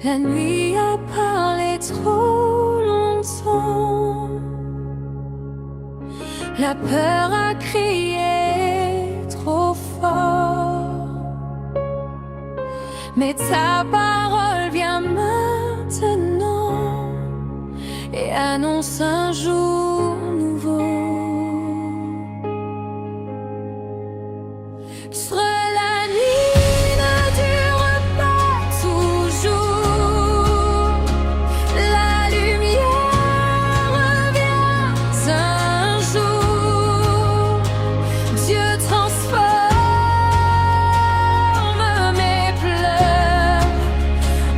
La nuit a parlé trop longtemps, la peur a crié trop fort, mais ta parole vient maintenant et annonce un jour nouveau. La nuit ne dure pas toujours, la lumière revient un jour. Dieu transforme mes pleurs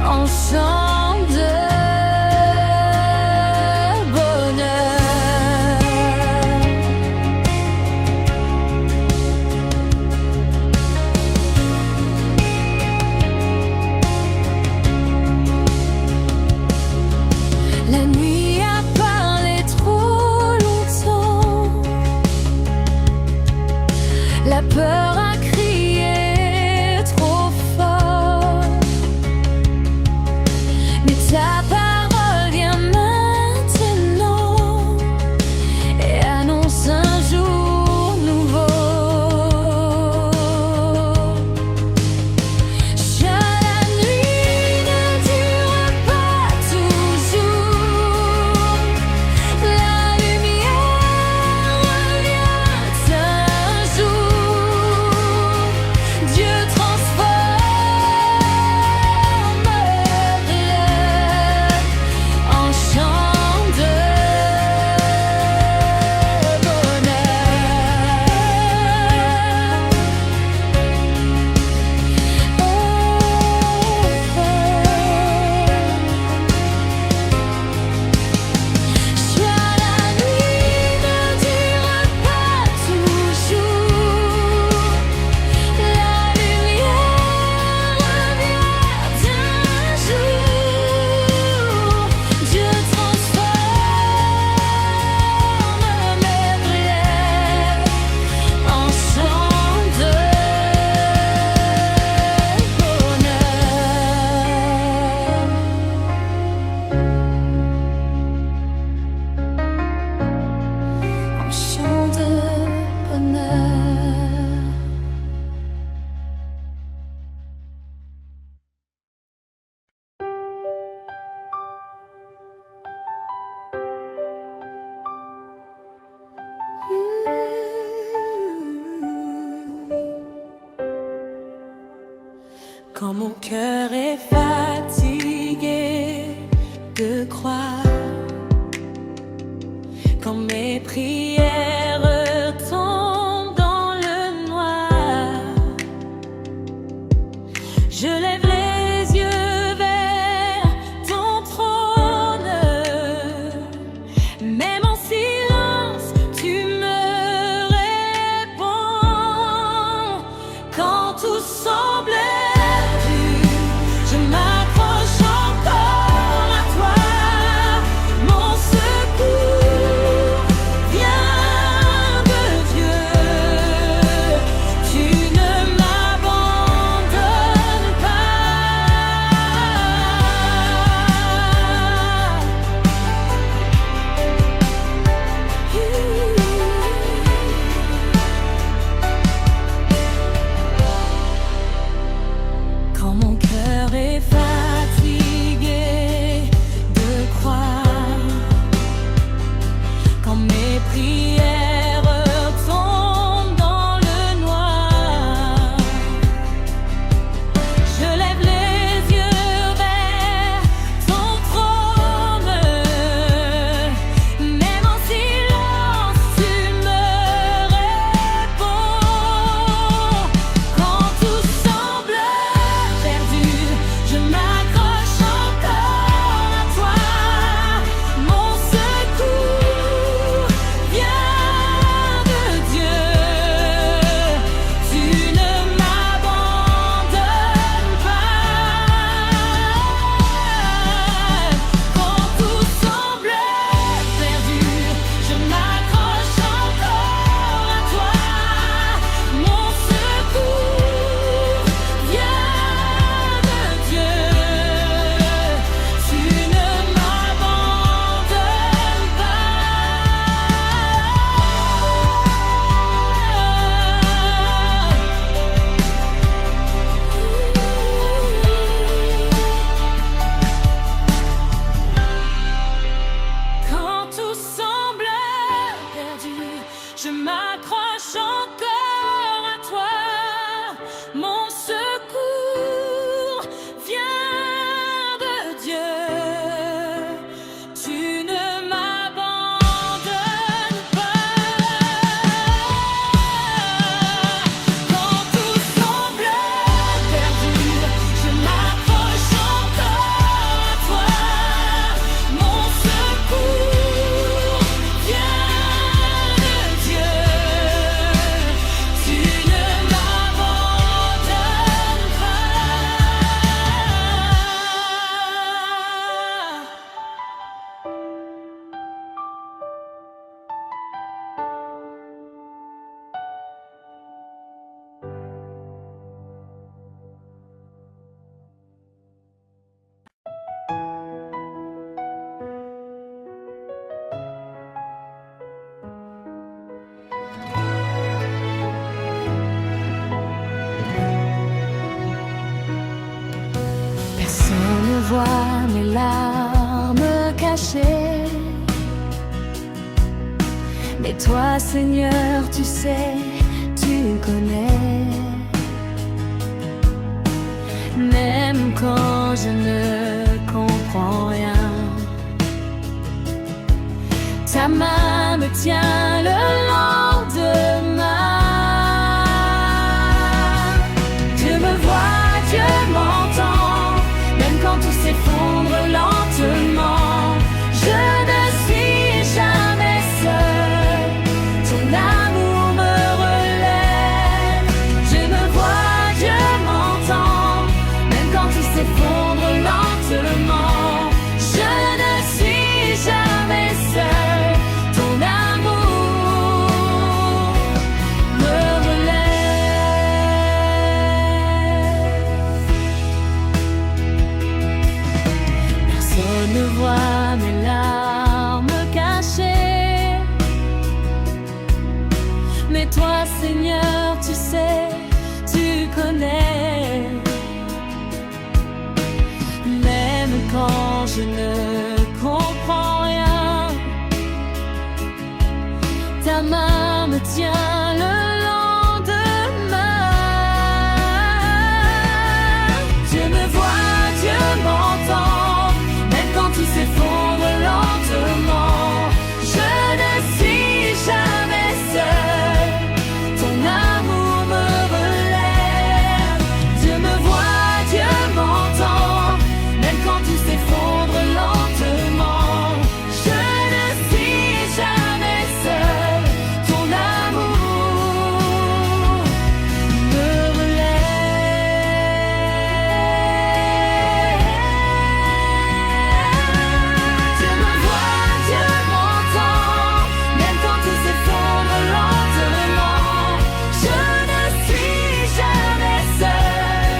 en chants de La nuit a parlé trop longtemps, la peur a crié trop fort, mais ta parole vient maintenant et annonce un jour nouveau. La nuit ne dure pas toujours, la lumière revient un jour. Dieu transforme mes pleurs en chants de La nuit ne dure pas toujours, la lumière revient un jour. Dieu transforme mes pleurs en chants de bonheur, en chants de bonheur. Quand mon cœur est fatigué de croire, quand mes prières tombent dans le noir, je lève les yeux vers ton trône. Même en silence, tu me réponds. Quand tout semble perdu, je m'accroche encore à toi. Mon secours vient vois mes larmes cachées. Mais toi, Seigneur, tu sais, tu connais. Même quand je ne comprends rien, ta main me tient le lendemain. Dieu me voit, Dieu m'entend, même quand tout s'effondre lentement. Je ne suis jamais seul, ton amour me relève. Dieu me voit, Dieu m'entend, même quand tout s'effondre lentement. Je ne suis jamais seul, ton amour me relève. Personne ne voit mes larmes cachées, mais toi, Seigneur, tu sais, tu connais. Même quand je ne comprends rien, ta main me tient le lendemain. Dieu me voit, Dieu m'entend, même quand tout s'effondre lentement. Je ne suis jamais seul, ton amour me relève. Dieu me voit, Dieu m'entend, même quand tout s'effondre lentement. Je ne suis jamais seul, ton amour me relève. Dieu me voit, Dieu m'entend, même quand tout s'effondre lentement. Je ne suis jamais seul,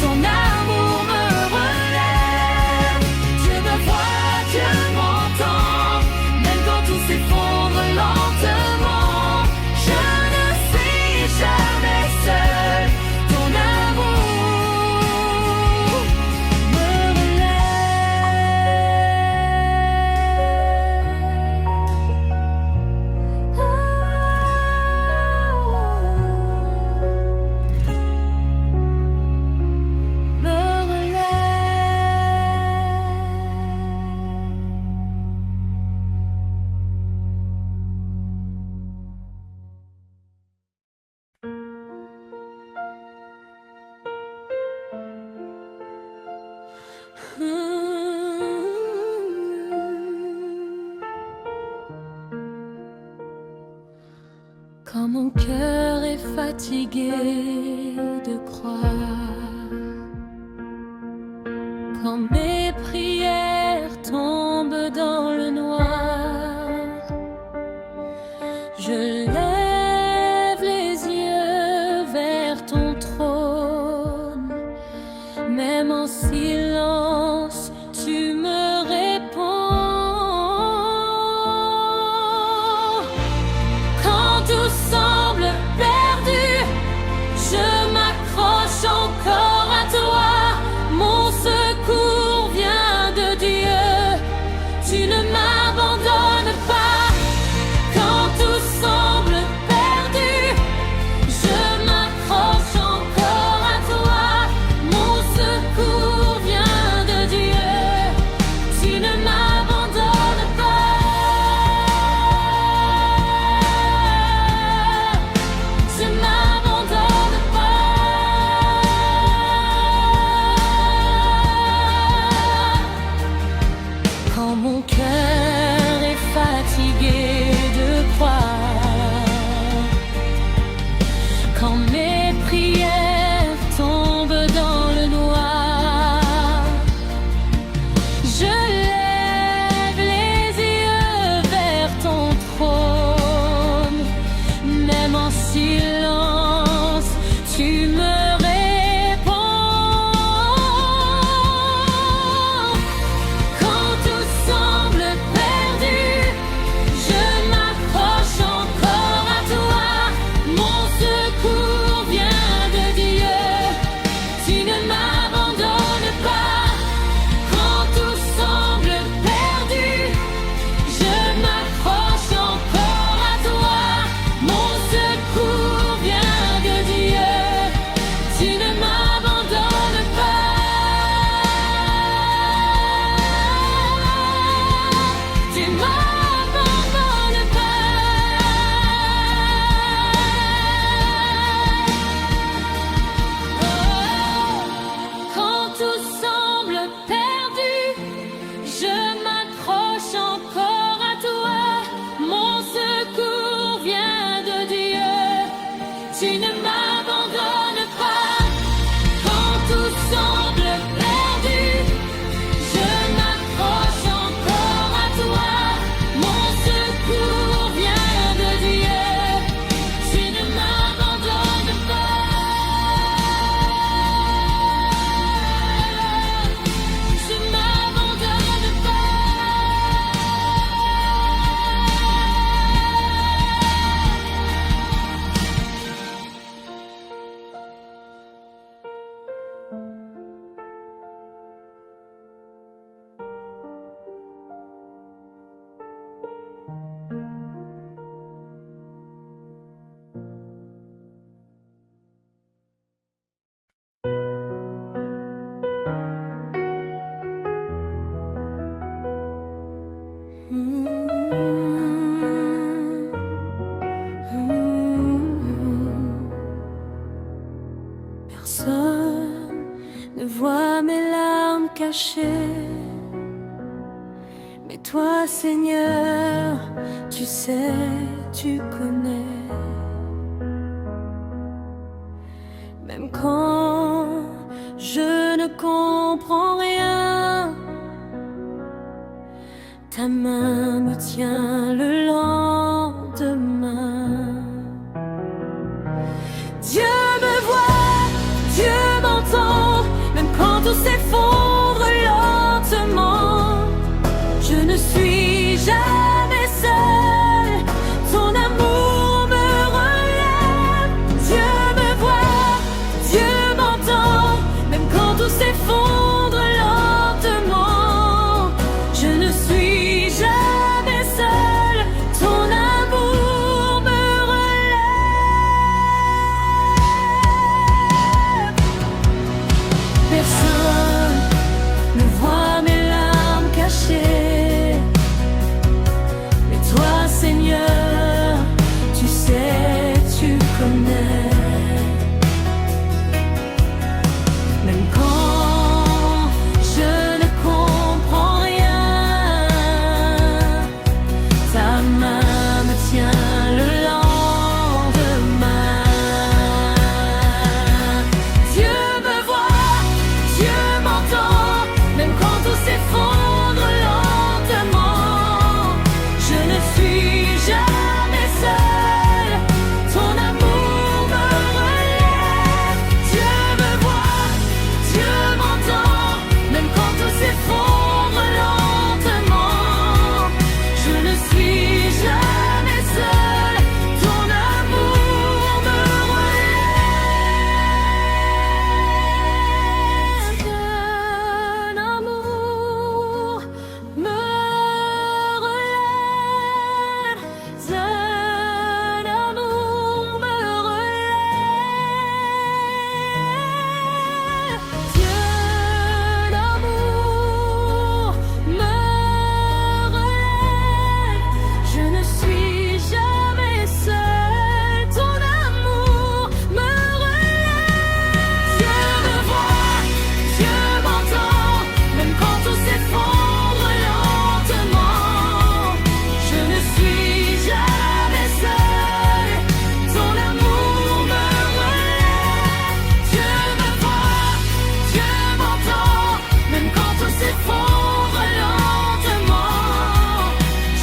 ton amour me relève. Dieu me voit, Dieu m'entend, même quand tout s'effondre lentement. Je ne suis jamais seul, ton amour me Quand mon cœur est fatigué de croire, quand mes prières tombent dans le noir, je lève les yeux vers ton trône. Même en silence, tu me réponds. Quand tout semble perdu, je m'accroche encore à toi. Mon secours vient de Dieu, tu ne m'abandonnes pas. Quand tout semble perdu, je m'accroche encore à toi. Mon secours vient de Dieu. cachée. Mais toi, Seigneur, tu sais, tu connais. Même quand je ne comprends rien, ta main me tient le lendemain. Dieu me voit, Dieu m'entend, même quand tout s'effondre lentement. Je ne suis jamais seule, ton amour me relève. Dieu me voit, Dieu m'entend, même quand tout s'effondre lentement. Je ne suis jamais seule, ton amour me relève. Personne ne voit mes larmes cachées, mais toi, Seigneur, tu sais, tu connais. Même quand je ne comprends rien, ta main me tient le lendemain. Dieu me voit, Dieu m'entend, même quand tout s'effondre lentement. Je ne suis jamais seule, ton amour me relève. Dieu me voit, Dieu m'entend, même quand tout s'effondre lentement. Je ne suis jamais seule, ton amour me relève. Ton amour me relève. Ton amour me relève. Dieu d'amour me relève. Je ne suis jamais seule, ton amour me relève. Dieu me voit, Dieu m'entend, même quand tout s'effondre lentement. Je ne suis jamais seule, ton amour me relève. Dieu me voit, Dieu m'entend, même quand tout s'effondre lentement.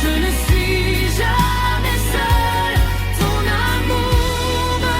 Je ne suis jamais seule, ton amour me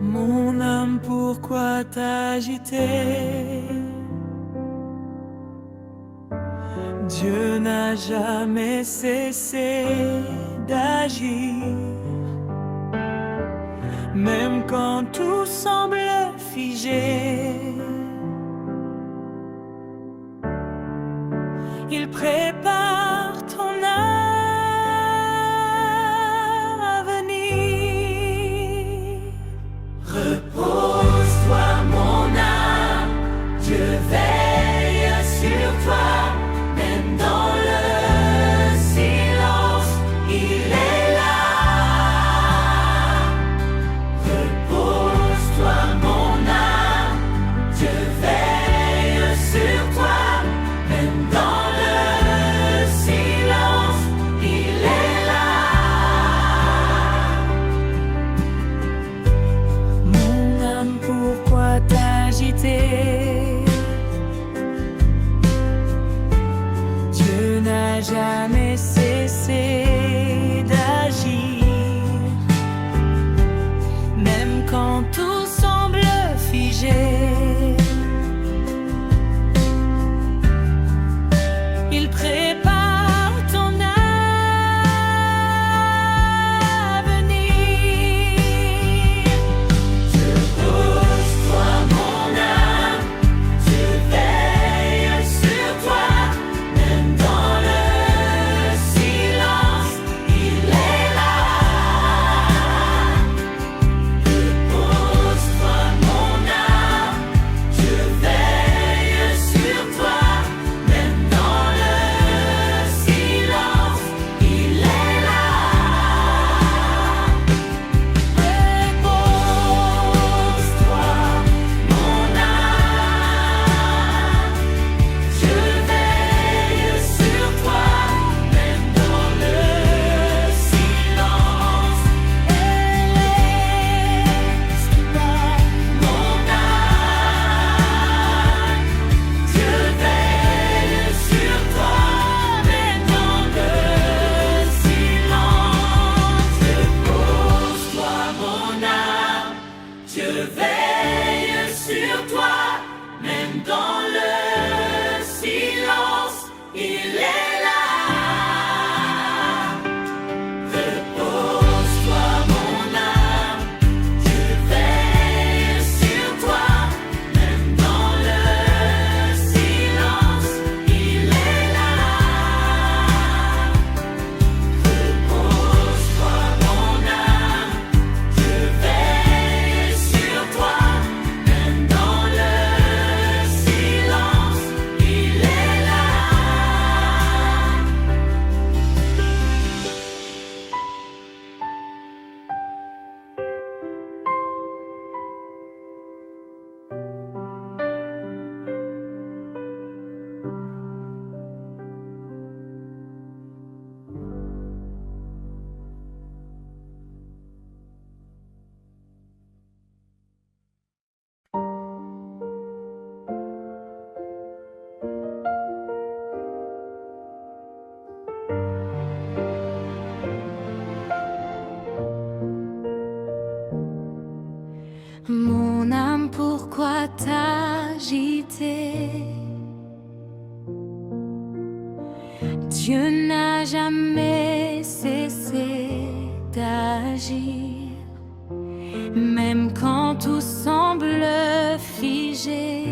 Mon âme, pourquoi t'agiter? Dieu n'a jamais cessé d'agir. Même quand tout semble figé, il prépare ton avenir. Repose-toi, mon âme, Dieu veille sur toi. Même dans le silence, il est là. Repose-toi, mon âme, Dieu veille sur toi. Même dans le silence, il est là. Mon âme, pourquoi t'agiter? Dieu n'a jamais cessé d'agir. Même quand tout veille sur toi, même dans le silence, il est là. Repose-toi, mon âme, je veille sur toi, même dans le silence, il est là. Repose-toi, mon âme, je veille sur toi, même dans le silence, il est là. Mon âme, pourquoi t'agiter? Dieu n'a jamais cessé d'agir, même quand tout semble figé.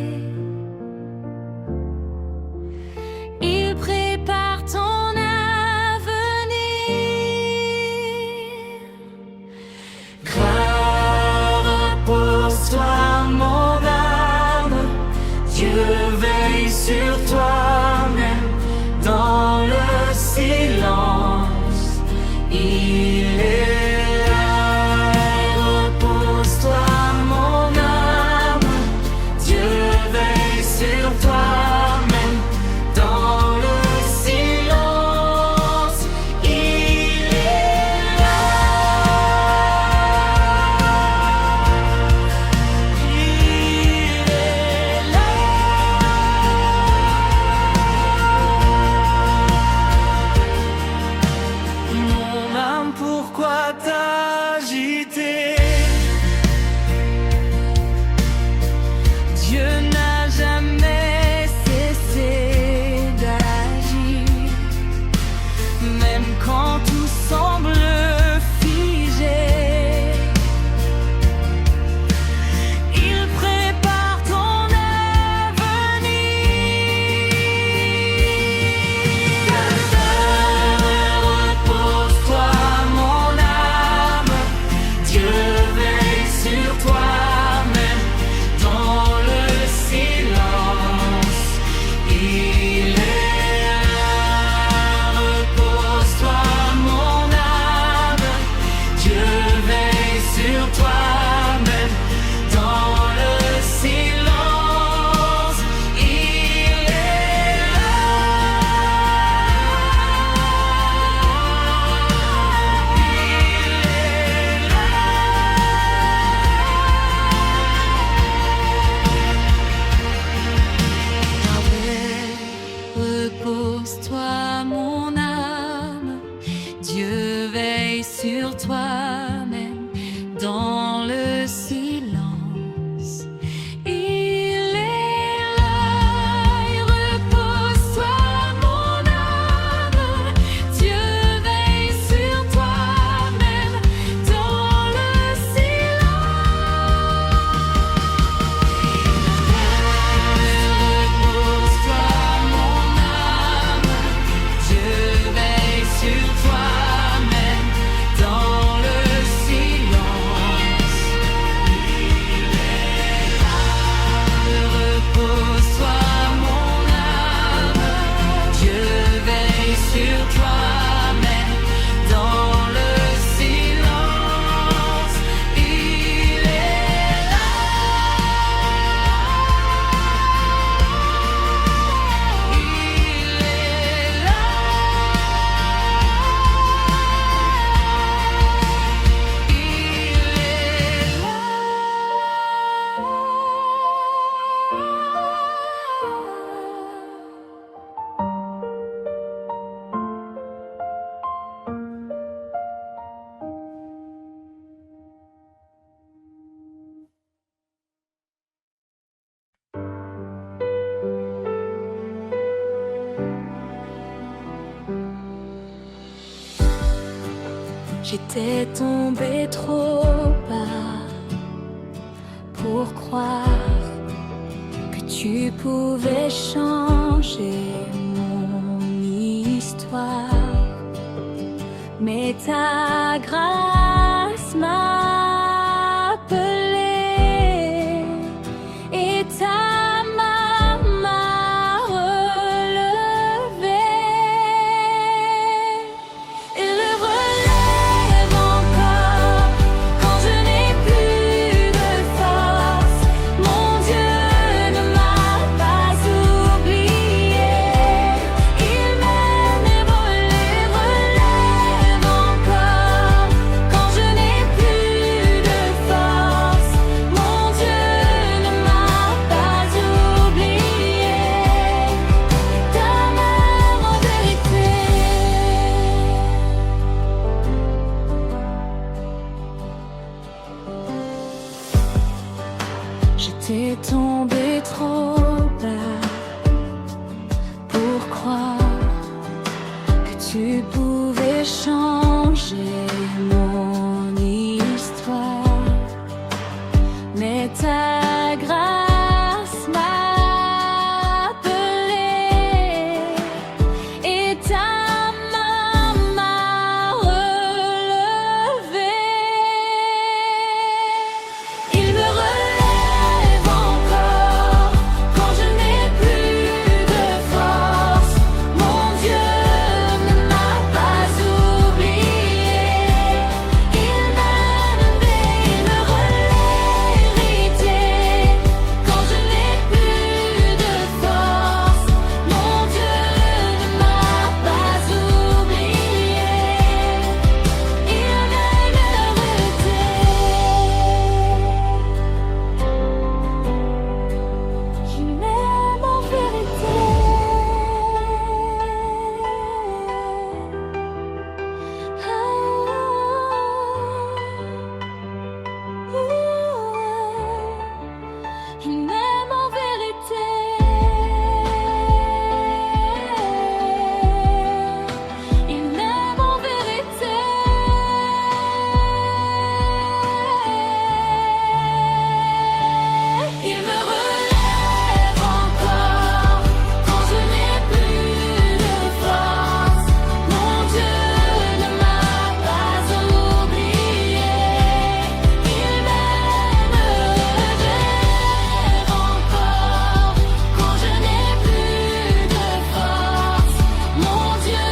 Il prépare ton avenir. Repose-toi, mon âme, Dieu veille sur toi, même dans le silence, il est là. J'étais tombée trop bas pour croire que tu pouvais changer mon histoire. Mais ta grâce m'a appelée et ta main m'a relevée. Il le relève encore quand je n'ai plus de force. Mon Dieu ne m'a pas oublié. Il m'aime et relève encore quand je n'ai plus de force. Mon Dieu ne m'a pas oublié. Ta main en vérité. J'étais tombée trop bas pour croire que tu pouvais changer mon histoire. Mais ta grâce m'a appelée et ta main m'a relevée. Il me relève encore quand je n'ai plus de force. Mon Dieu ne m'a pas oublié. Il m'aime et il me relève quand je n'ai plus de force. Mon Dieu ne m'a pas oublié. Il m'aime je m'aime en vérité. Il m'aime en vérité. Il m'aime en vérité. Il me relève encore quand je n'ai plus de force. Mon Dieu ne m'a pas oublié. Il m'aime, relève encore quand je n'ai plus de force. Mon Dieu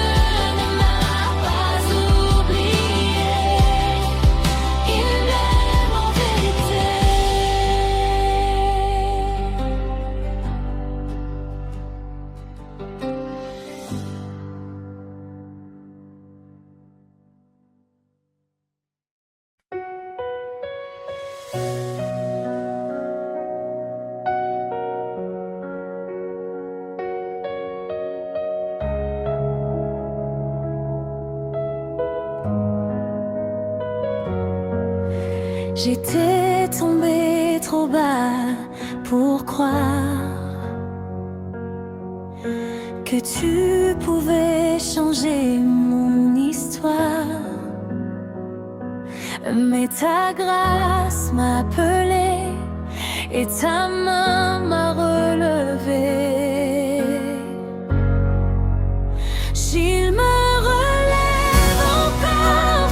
ne m'a pas oublié. Il m'aime en vérité. J'étais tombée trop bas pour croire que tu pouvais changer mon histoire. Mais ta grâce m'a appelée et ta main m'a relevée. S'il me relève encore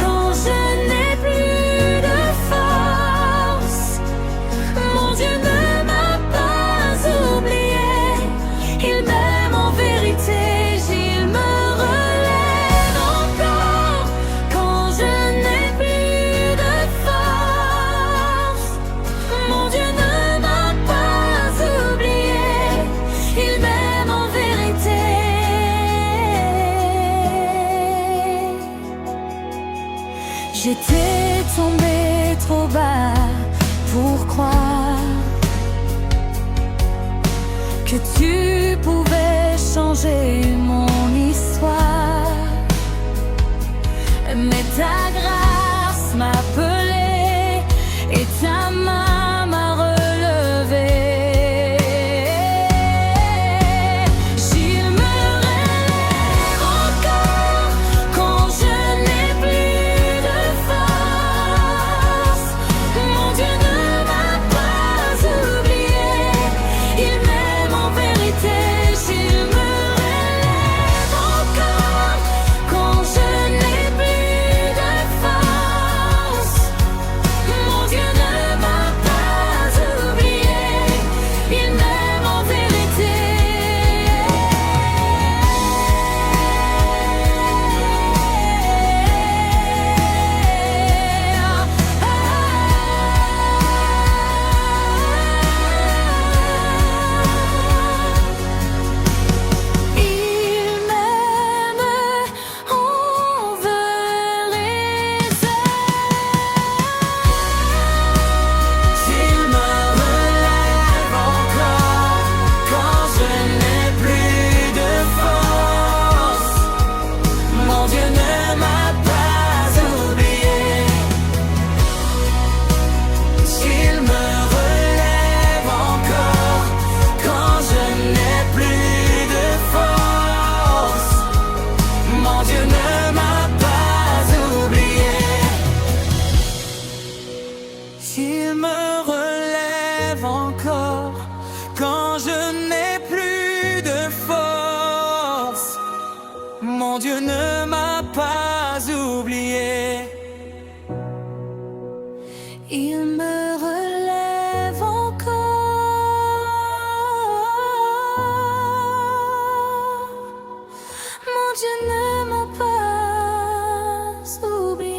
quand je n'ai plus de force, mon Dieu ne m'a pas oublié. Il m'aime en vérité. S'il me relève encore quand je n'ai plus de force, mon Dieu ne m'a pas oublié. Il m'aime en vérité. J'étais tombée trop bas pour croire que tu pouvais changer mon histoire. Mais ta grâce m'a appelée et ta main m'a relevée. S'il me relève encore quand je n'ai plus me relève encore quand je n'ai plus de force. Mon Dieu ne m'a pas oublié. Il me relève encore. Mon Dieu ne m'a pas oublié.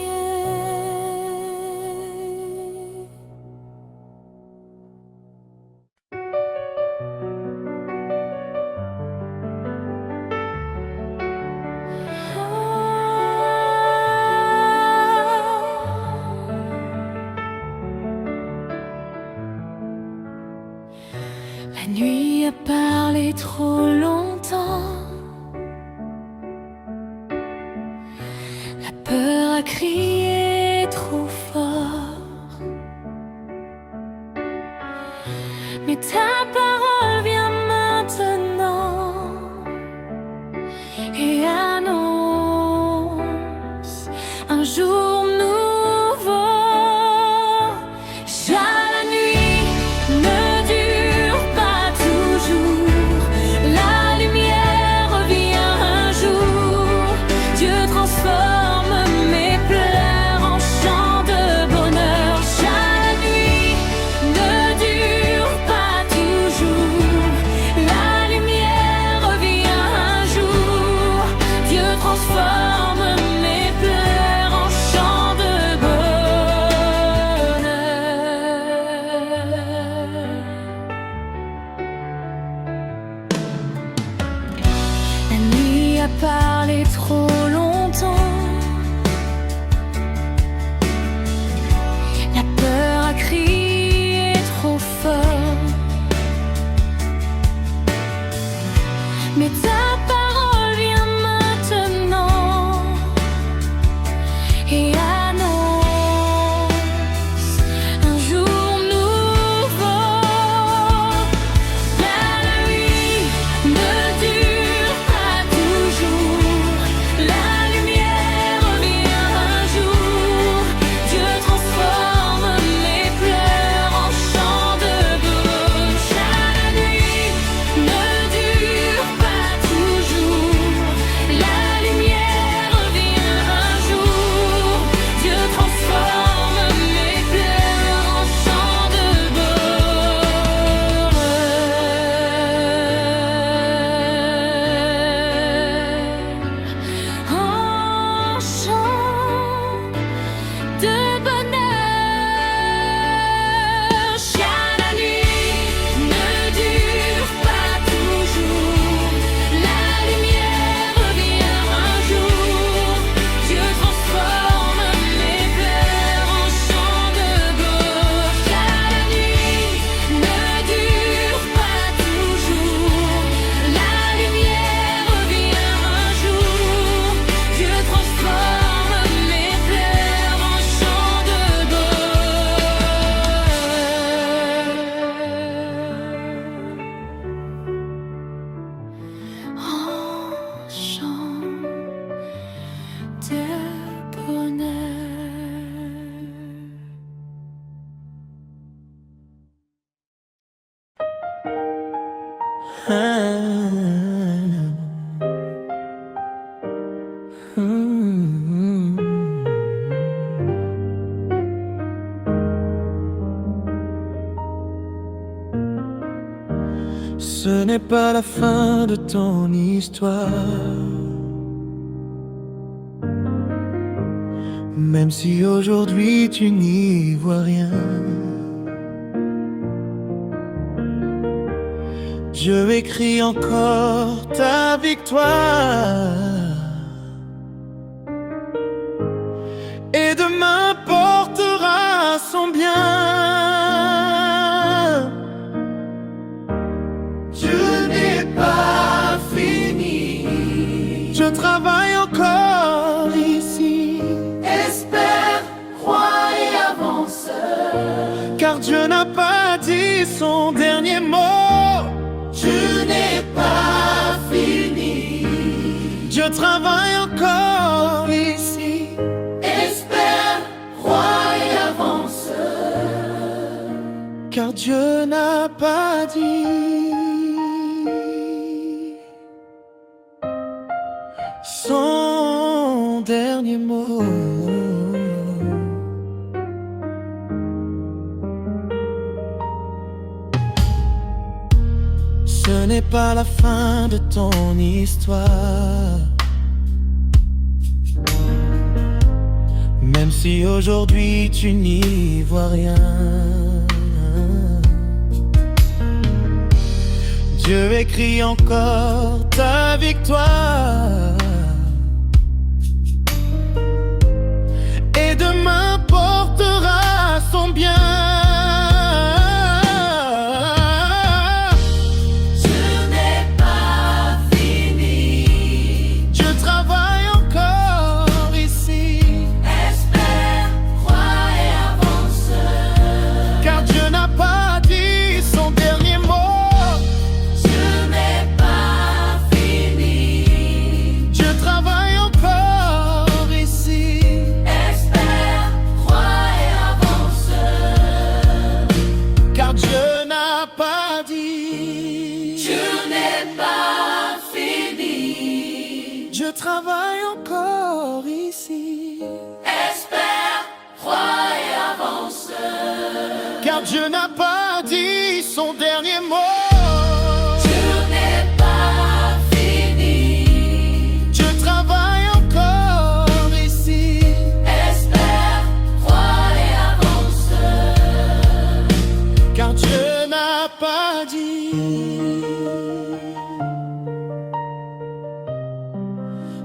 La nuit a parlé trop longtemps. La peur a crié trop fort. Mais ta parole vient maintenant et annonce un jour nouveau. La nuit ne dure pas toujours. La lumière revient un jour. Dieu transforme mes pleurs en chants de bonheur. La nuit ne dure pas toujours. La lumière revient un jour. Dieu transforme mes pleurs en chants de bonheur. La nuit a parlé trop longtemps. La peur a crié trop fort. Mais ta parole vient maintenant et annonce un jour nouveau. La nuit ne dure pas toujours. La lumière revient un jour. Dieu transforme mes pleurs en chants de bonheur. La nuit ne dure pas toujours. La lumière revient un jour. Dieu transforme mes pleurs en chants de bonheur. En chants de bonheur. La nuit ne dure pas toujours. La lumière revient un jour. Dieu transforme mes pleurs en chants de bonheur. La nuit ne dure pas toujours. La lumière revient un jour. Dieu transforme mes pleurs en chants de bonheur. En chants de bonheur. Ce n'est pas la fin de ton histoire, même si aujourd'hui tu n'y vois rien. Dieu écrit encore ta victoire, et demain portera son bien. Dieu n'est pas fini, je travaille encore ici. Espère, crois et avance, car Dieu n'a pas dit son dernier mot. Dieu n'est pas fini, Dieu travaille encore ici. Espère, crois et avance, car Dieu n'a pas dit son dernier mot. Ce n'est pas la fin de ton histoire, même si aujourd'hui tu n'y vois rien. Dieu écrit encore ta victoire, et demain portera son bien. Je travaille encore ici. Espère, crois et avance. Car Dieu n'a pas dit son dernier mot. Dieu n'est pas fini. Je travaille encore ici. Espère, crois et avance. Car Dieu n'a pas dit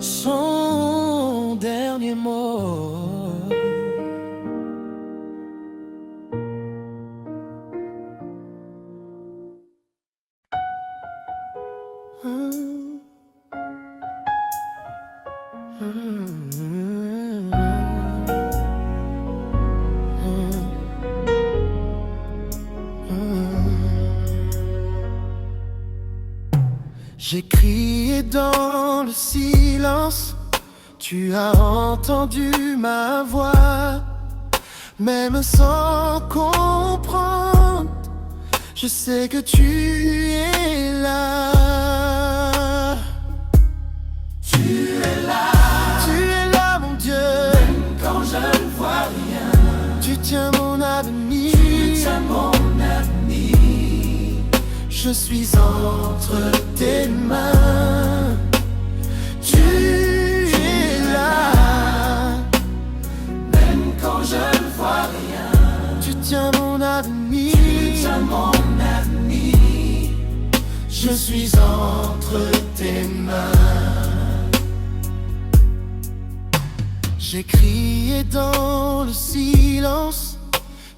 son dernier mot. J'ai crié dans le silence, tu as entendu ma voix, même sans comprendre, je sais que tu es là. Tu es là. Tu es là, mon Dieu. Même quand je ne vois rien, Tu tiens mon avenir. tu tiens mon avenir. Je suis entre tes mains. Tu es là. Même quand je ne vois rien, Tu tiens mon avenir. tu tiens mon avenir. Je suis entre tes mains. J'ai crié dans le silence,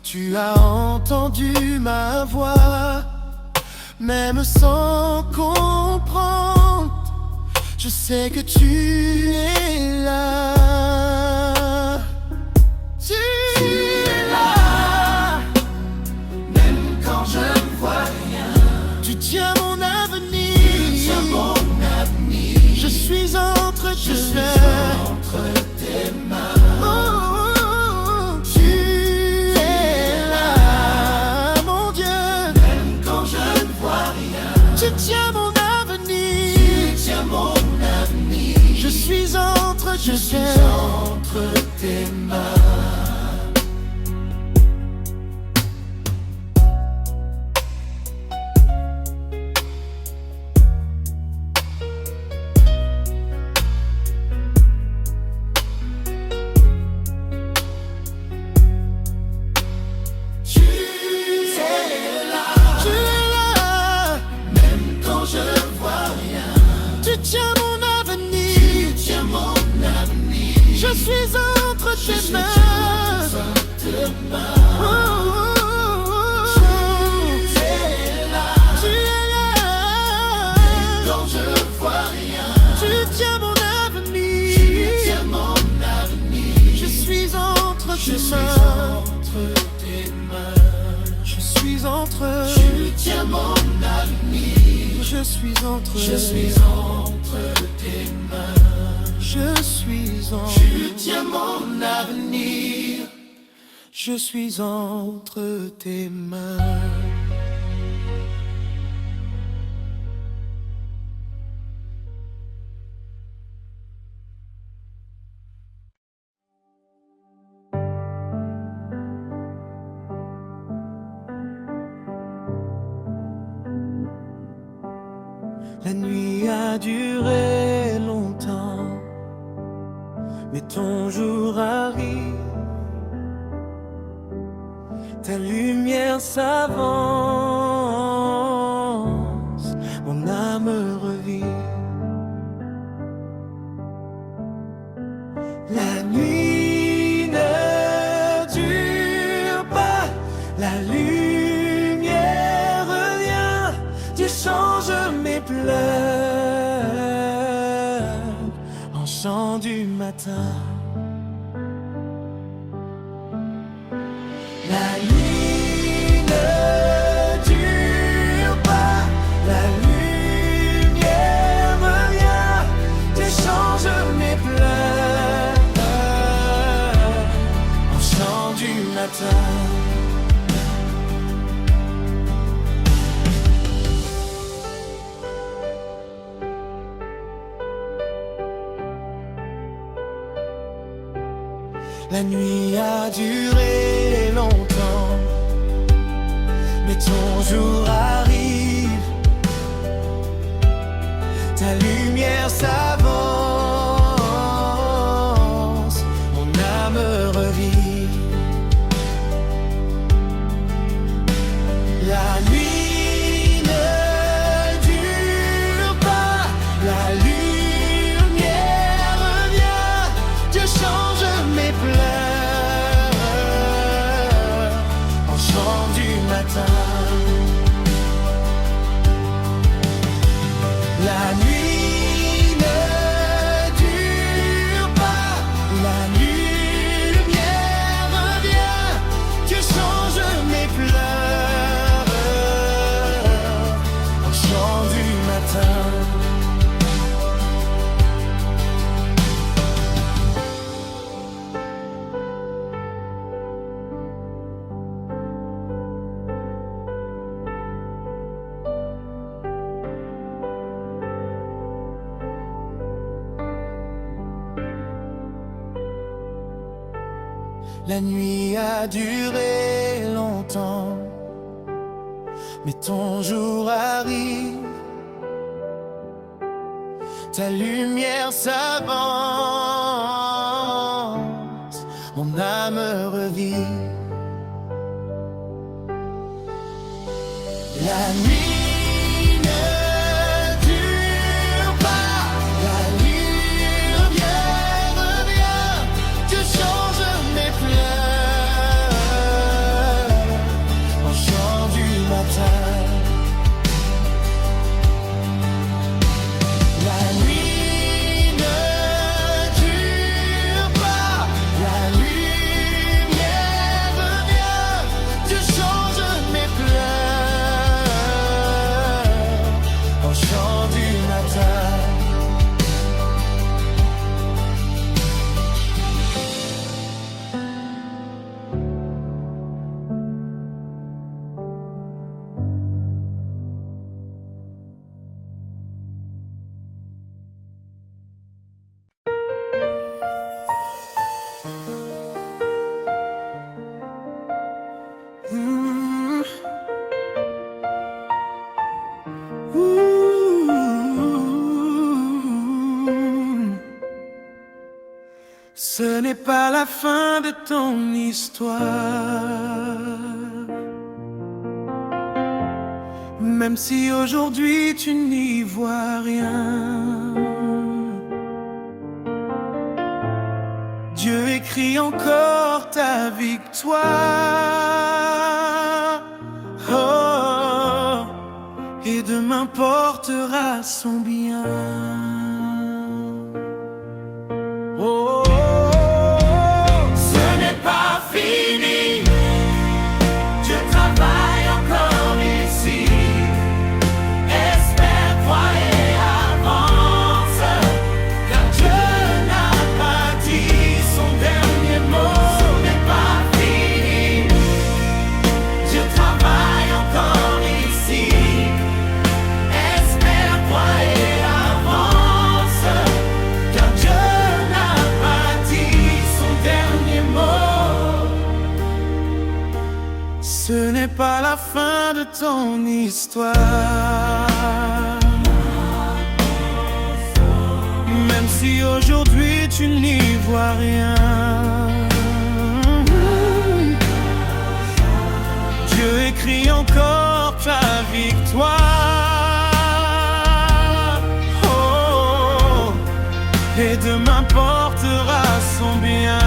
tu as entendu ma voix, même sans comprendre, je sais que tu es là. Tu es là. Même quand je ne vois rien, Tu tiens mon avenir. tu tiens mon avenir. Je suis entre tes mains. Entre tes mains. Tu es là, mon Dieu. Même quand je ne vois rien, Tu tiens mon avenir. tu tiens mon avenir. Je suis entre tes mains. Entre tes mains. Tu es là. Tu es là. Même quand je ne vois rien, Tu tiens mon avenir. tu tiens mon avenir. Je suis entre tes mains. Tu es là. Tu es là. Quand je ne vois rien, Tu tiens mon avenir. tu tiens mon avenir. Je suis entre Je tes suis mains. entre tes mains. Je suis entre. Tu tiens mon avenir. Je suis entre. Je suis entre tes mains. Je suis entre. Tu tiens mon avenir. Je suis entre tes mains. La nuit a duré longtemps, mais ton jour arrive. Ta lumière s'avance, mon âme revit. La nuit ne dure pas, la lumière revient. Tu changes mes pleurs en chant du matin. La nuit ne dure pas, la lumière revient. Tu changes mes pleurs en chant du matin. La nuit a duré longtemps, mais ton jour arrive. Ta lumière s'avance, mon âme revit. La nuit ne dure pas, la lumière revient. Tu changes mes pleurs en chant du matin. La nuit ne dure pas, la lumière revient. Tu changes mes pleurs en chant du matin. La nuit a duré longtemps, mais ton jour arrive. Ta lumière s'avance, mon âme revit. La nuit ne dure pas, la lumière revient. Tu changes mes pleurs en chant du matin. La nuit ne dure pas, la lumière revient. Tu changes mes pleurs en chant du matin. Mmh. Ouh. Ce n'est pas la fin de ton histoire, même si aujourd'hui tu n'y vois rien. Dieu écrit encore ta victoire. Oh, et demain portera son bien. Oh, ce n'est pas fini. Dieu travaille encore ici. Espère, crois et avance, car Dieu n'a pas dit son dernier mot. Ce n'est pas fini. fin de ton histoire. Même si aujourd'hui tu n'y vois rien, Dieu écrit encore ta victoire. Oh, et demain portera son bien.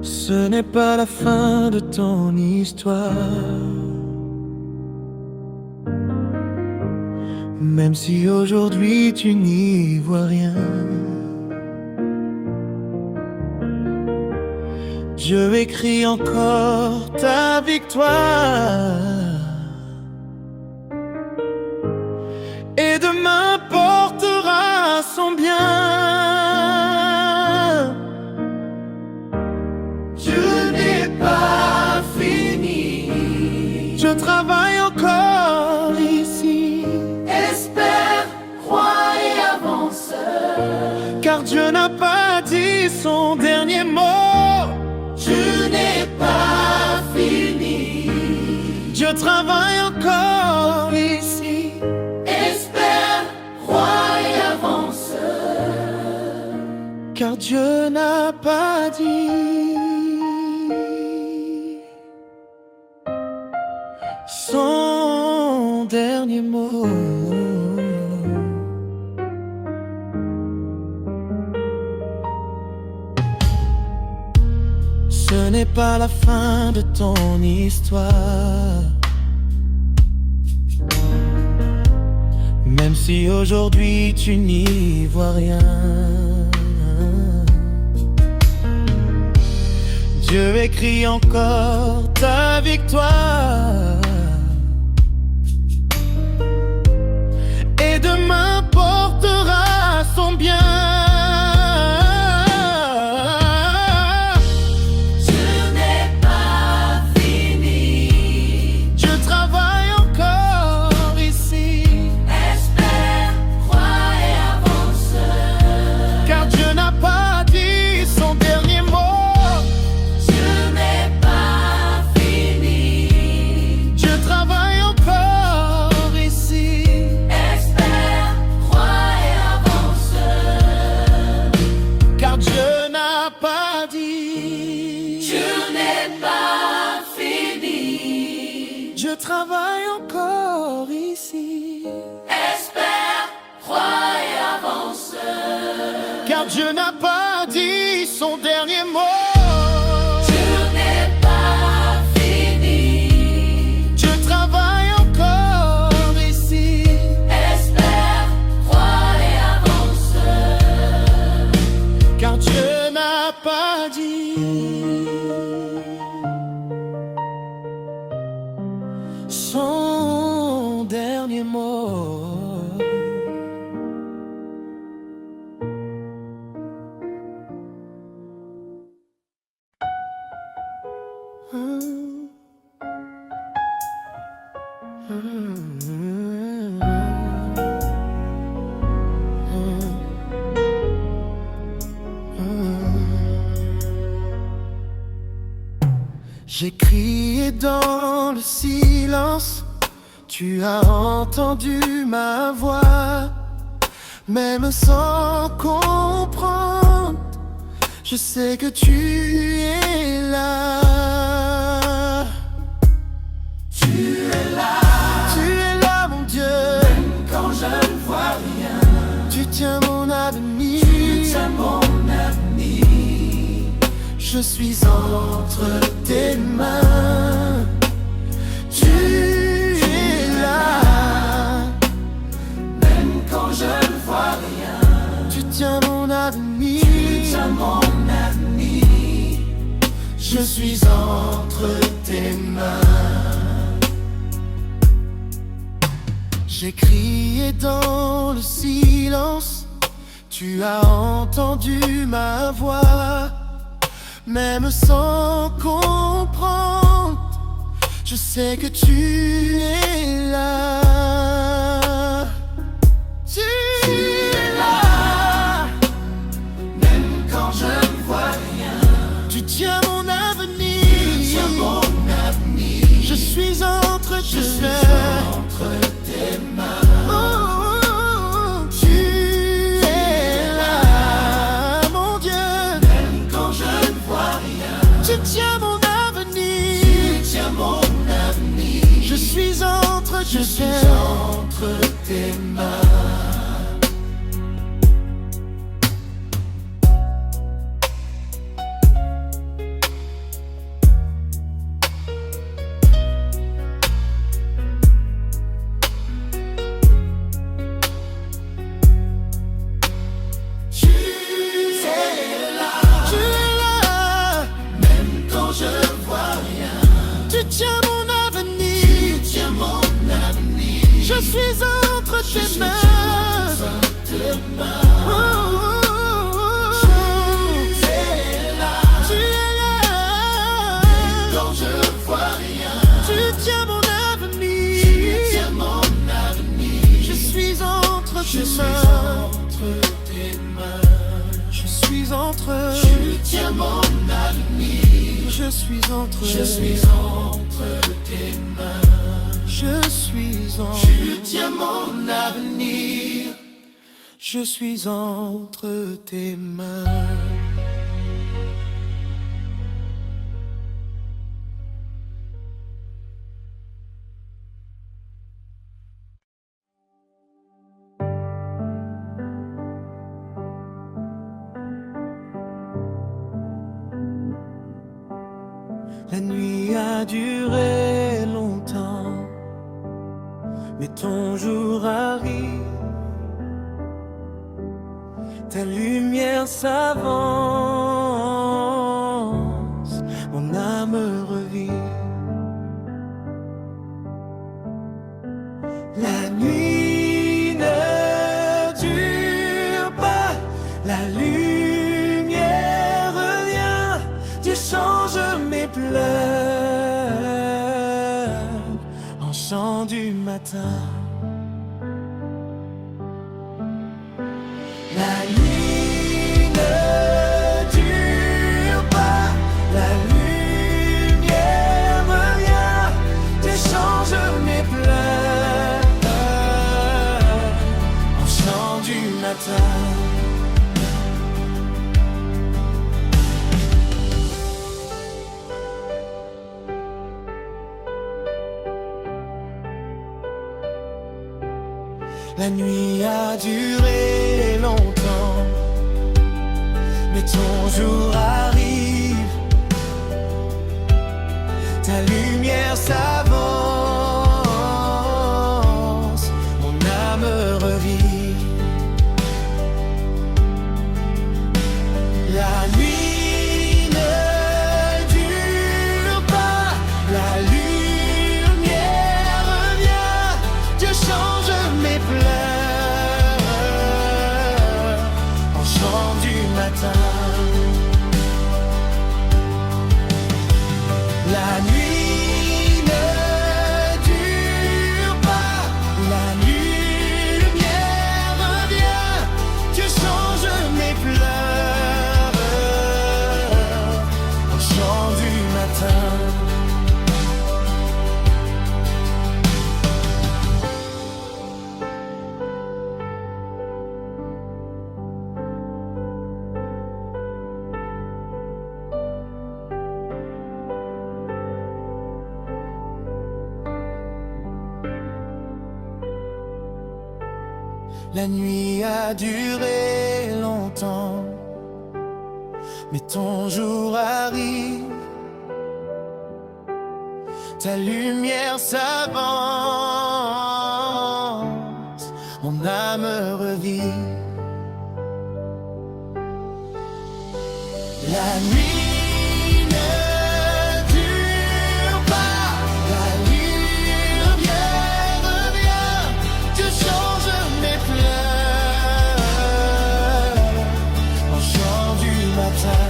Ce n'est pas la fin de ton histoire. Même si aujourd'hui tu n'y vois rien, Dieu écrit encore ta victoire. Et demain portera son bien. Dieu n'est pas fini. Je travaille encore ici. Espère, crois et avance. Car Dieu n'a pas dit son dernier mot. Je n'ai pas fini. Dieu travaille encore ici. Espère, crois et avance. Car Dieu n'a pas dit son dernier mot. Ce n'est pas la fin de ton histoire. Même si aujourd'hui tu n'y vois rien, Dieu écrit encore ta victoire. Et demain portera son bien. Je travaille encore ici. Espère, crois et avance. Car Dieu n'a pas dit son dernier mot. Je n'ai pas fini. Je travaille encore ici. Espère, crois et avance. Car Dieu n'a pas dit son dernier mot. J'ai crié dans le silence, tu as entendu ma voix. Même sans comprendre, je sais que tu es là. Tu es là, Mon Dieu. même quand je ne vois rien. Tu tiens mon avenir. Tu tiens mon avenir. Je suis entre tes mains. Tu es là, Même quand je ne vois rien. tu tiens mon avenir. Tu tiens mon avenir. Je suis entre tes mains. J'ai crié dans le silence, tu as entendu ma voix. Même sans comprendre, je sais que tu es là. Tu es là, Même quand je ne vois rien. tu tiens mon avenir. Tu tiens mon avenir. Je suis entre tes mains. Entre tes mains. Tu es là, mon Dieu. Même quand je ne vois rien. Tu tiens mon avenir. Tu tiens mon avenir. Je suis entre tes mains. Entre tes mains. Tu es là, Tu es là, même quand je ne vois rien. tu tiens mon avenir. Tu tiens mon avenir. Je suis entre tes mains. Entre tes mains. Oh, oh, oh, oh. Tu es là, Tu es là, quand je ne vois rien. tu tiens mon avenir. Tu tiens mon avenir. Je suis entre Je tes suis mains. entre tes mains. Je suis entre. Tu tiens mon avenir. Je suis entre. Je suis entre tes mains. Je suis entre. Tu tiens mon avenir. Je suis entre tes mains. La nuit a duré longtemps, mais ton jour arrive. Ta lumière s'avance, mon âme revit. La nuit ne dure pas, la lumière revient. Tu changes mes pleurs en chant du matin. La nuit ne dure pas, la lumière revient. Tu changes mes pleurs en chant du matin. La nuit a duré longtemps, mais ton jour arrive. Ta lumière s'avance, mon âme revit. La nuit ne dure pas, la lumière revient. Dieu change mes pleurs en chant du matin. La nuit ne La nuit a duré longtemps, mais ton jour arrive. Ta lumière s'avance, mon âme revit. La nuit ne dure pas, la lumière revient. Dieu change mes pleurs en chant du matin.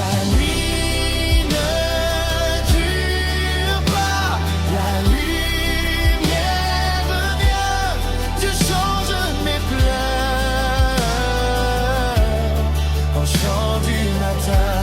La nuit ne dure pas, la lumière revient. Dieu change mes pleurs en chant du matin.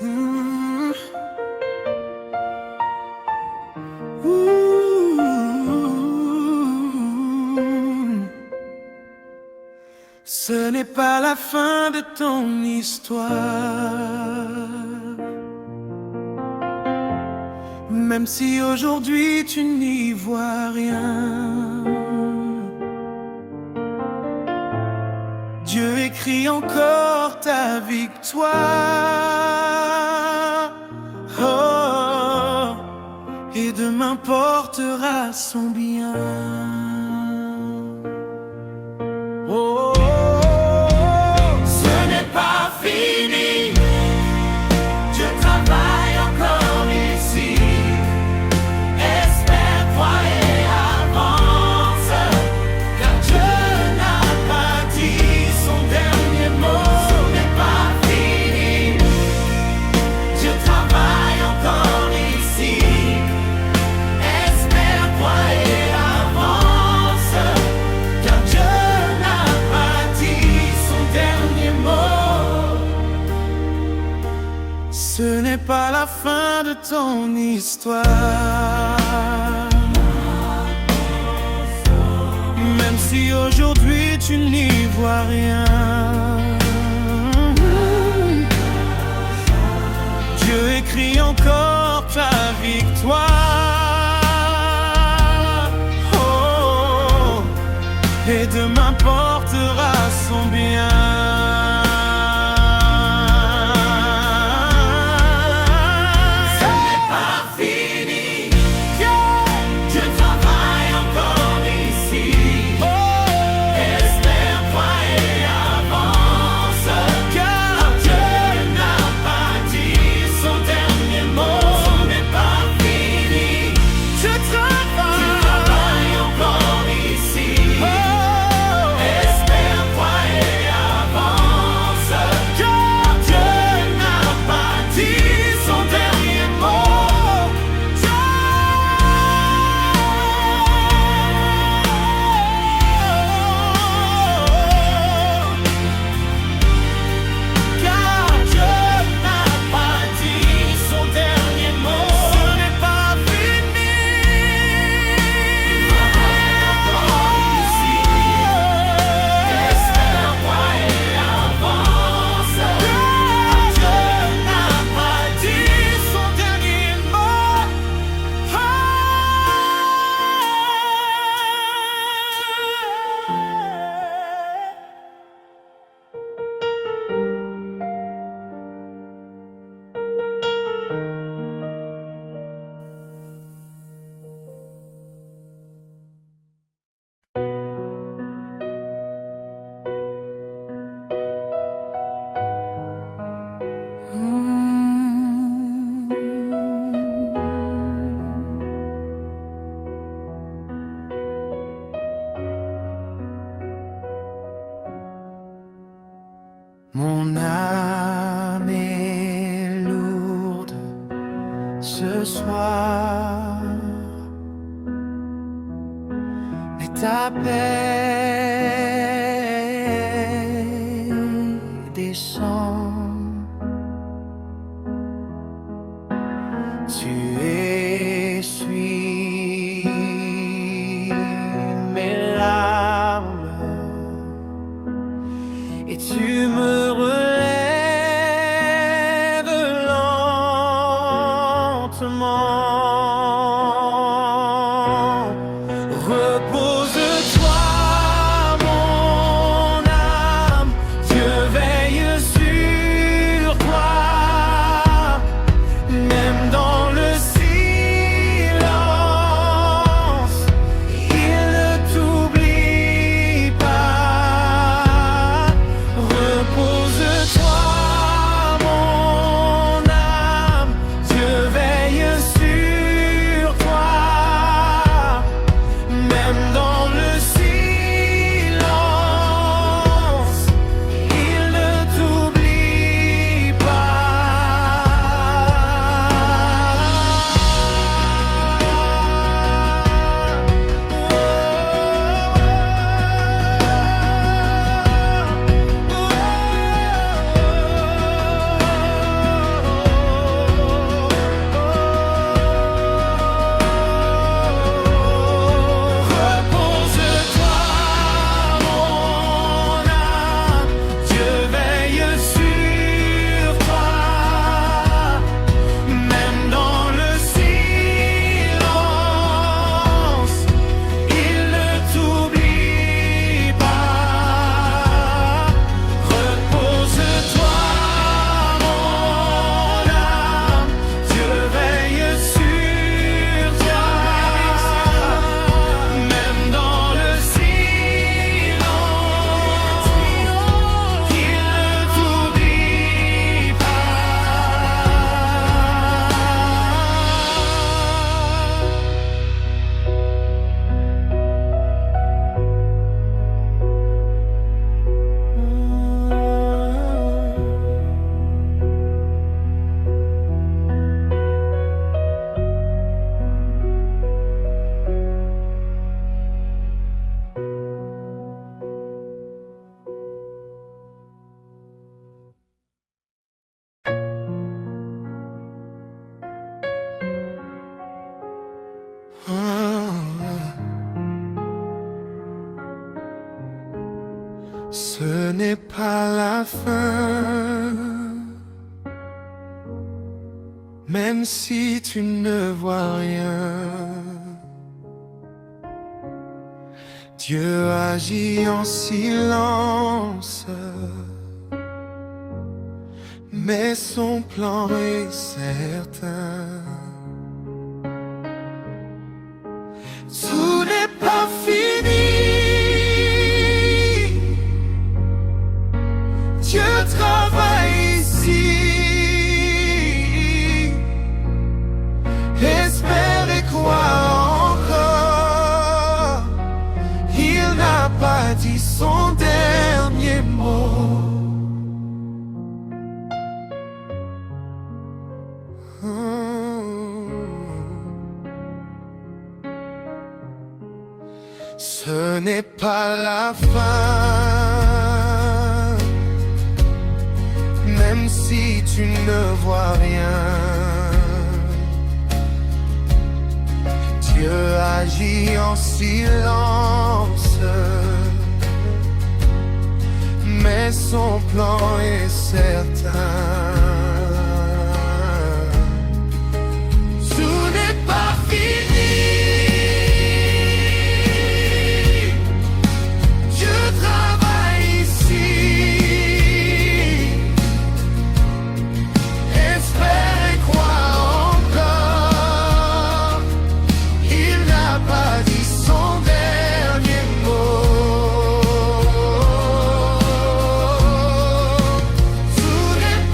Mmh. Ouh. Ce n'est pas la fin de ton histoire, même si aujourd'hui tu n'y vois rien. Dieu écrit encore ta victoire. Oh, et demain portera son bien. Oh, Ce n'est pas fini, Dieu travaille encore ici. Espère, crois et avance, car Dieu n'a pas dit son dernier mot. Ce n'est pas fini, Dieu travaille encore ici. Espère, crois et avance, car Dieu n'a pas dit son dernier mot. ce n'est pas la fin de ton histoire, même si aujourd'hui tu n'y vois rien. Dieu écrit encore ta victoire. Oh, et demain portera son bien. Ce n'est pas fini, Dieu travaille encore ici. Espère, crois et avance, car Dieu n'a pas dit son dernier mot. Ce n'est pas fini, Je Dieu travaille. travaille encore ici. Espère, crois et avance, chants. Tu essuies mes larmes et tu me relèves lentement. Repose-toi, mon âme, Dieu veille sur toi, même dans le silence, il ne t'oublie pas. Repose-toi, mon âme, Dieu veille sur toi, même dans le silence, il ne t'oublie Repose-toi, mon âme, Dieu veille sur toi, même dans le silence, il ne t'oublie pas. Repose-toi, mon âme, Dieu veille sur toi, même dans le silence, il ne t'oublie Ce n'est pas la fin, même si tu ne vois rien. Dieu agit en silence, mais son plan est certain. Tout n'est pas fini. Dieu travaille ici. Espère et crois encore. Il n'a pas dit son dernier mot. Ce n'est pas la fin, même si tu ne vois rien. Dieu agit en silence, mais son plan est certain. Tout n'est pas fini. Dieu travaille ici. Espère et crois encore. Il n'a pas dit son dernier mot. Tout n'est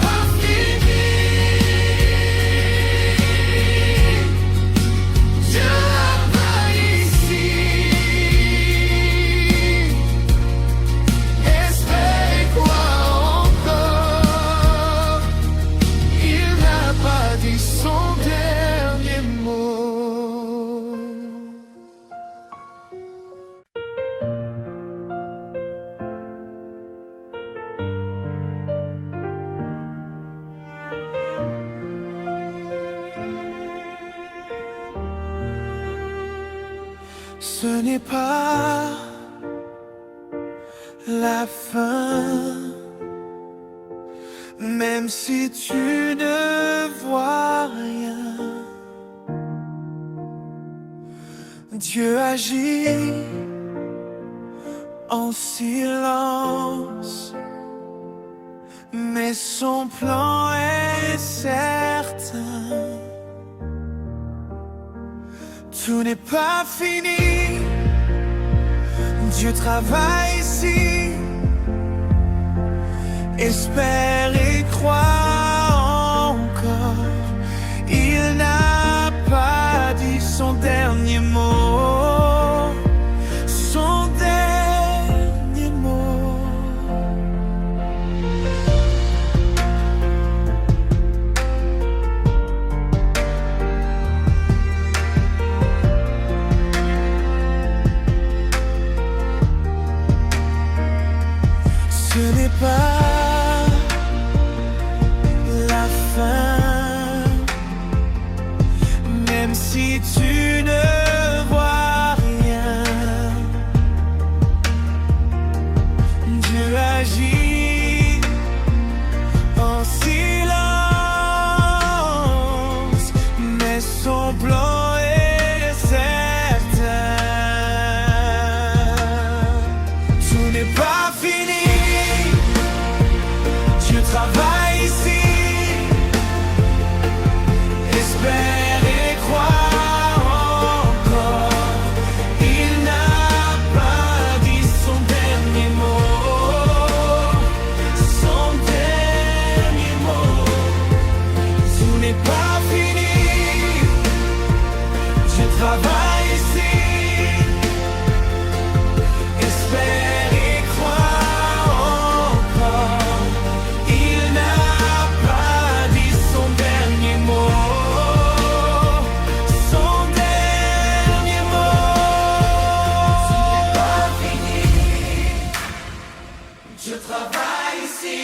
Ce n'est pas la fin, même si tu ne vois rien. Dieu agit en silence, mais son plan est certain. Tout n'est pas fini, Dieu travaille ici. Espère et crois encore, il n'a pas dit son dernier mot, son dernier mot. Ce n'est pas la fin, même si tu ne vois rien. Dieu agit en silence, mais son plan est certain. Tout n'est pas fini, Dieu travaille ici. Espère et crois encore, il n'a pas dit son dernier mot, son dernier mot. Tout n'est pas fini, Dieu travaille ici. Espère et crois encore, il n'a pas dit son dernier mot, son dernier mot. Ce n'est pas fini, Dieu travaille ici.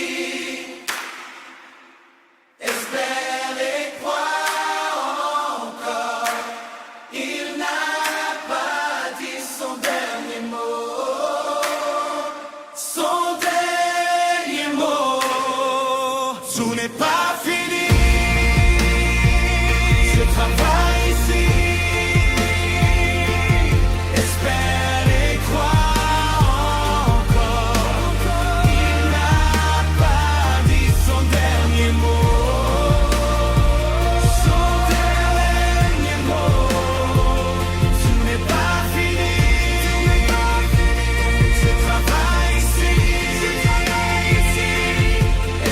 Espère et crois encore, il n'a pas dit son dernier mot, son dernier mot. Tout n'est pas fini, je travaille ici. Espère et crois encore, il n'a pas dit son dernier mot, son dernier mot. Tout n'est pas fini, je travaille ici.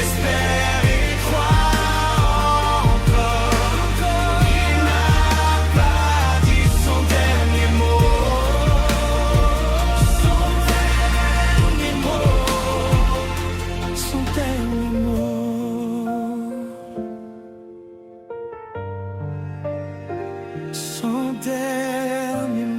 Espère et crois encore, il n'a pas dit son dernier mot, son dernier mot, son dernier mot, son dernier mot.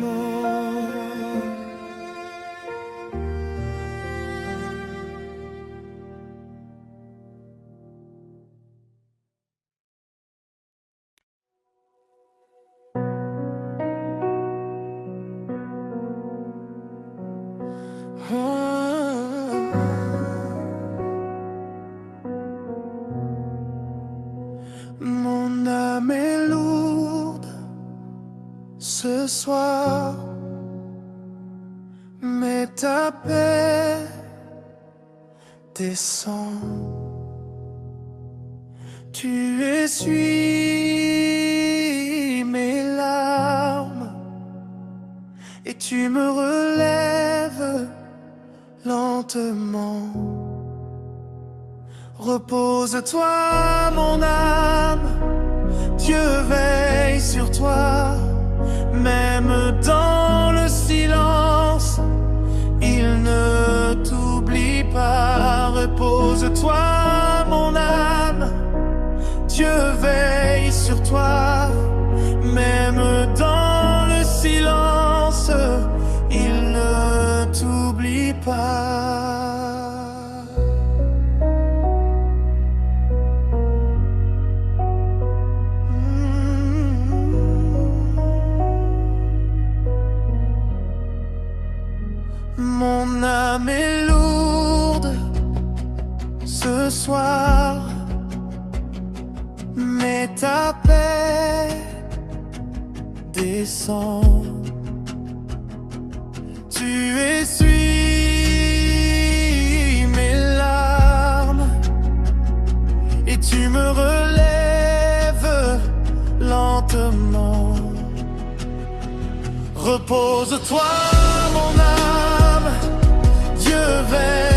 Mon âme est lourde ce soir, mais ta paix descend. Tu essuies mes larmes et tu me relèves lentement. Repose-toi, mon âme, Dieu veille sur toi, même dans le silence, il ne t'oublie pas. Repose-toi, mon âme, Dieu veille sur toi, même dans le silence, il ne t'oublie pas. gloire, mais ta paix descend. Tu essuies mes larmes et tu me relèves lentement. Repose-toi, mon âme, Dieu veille.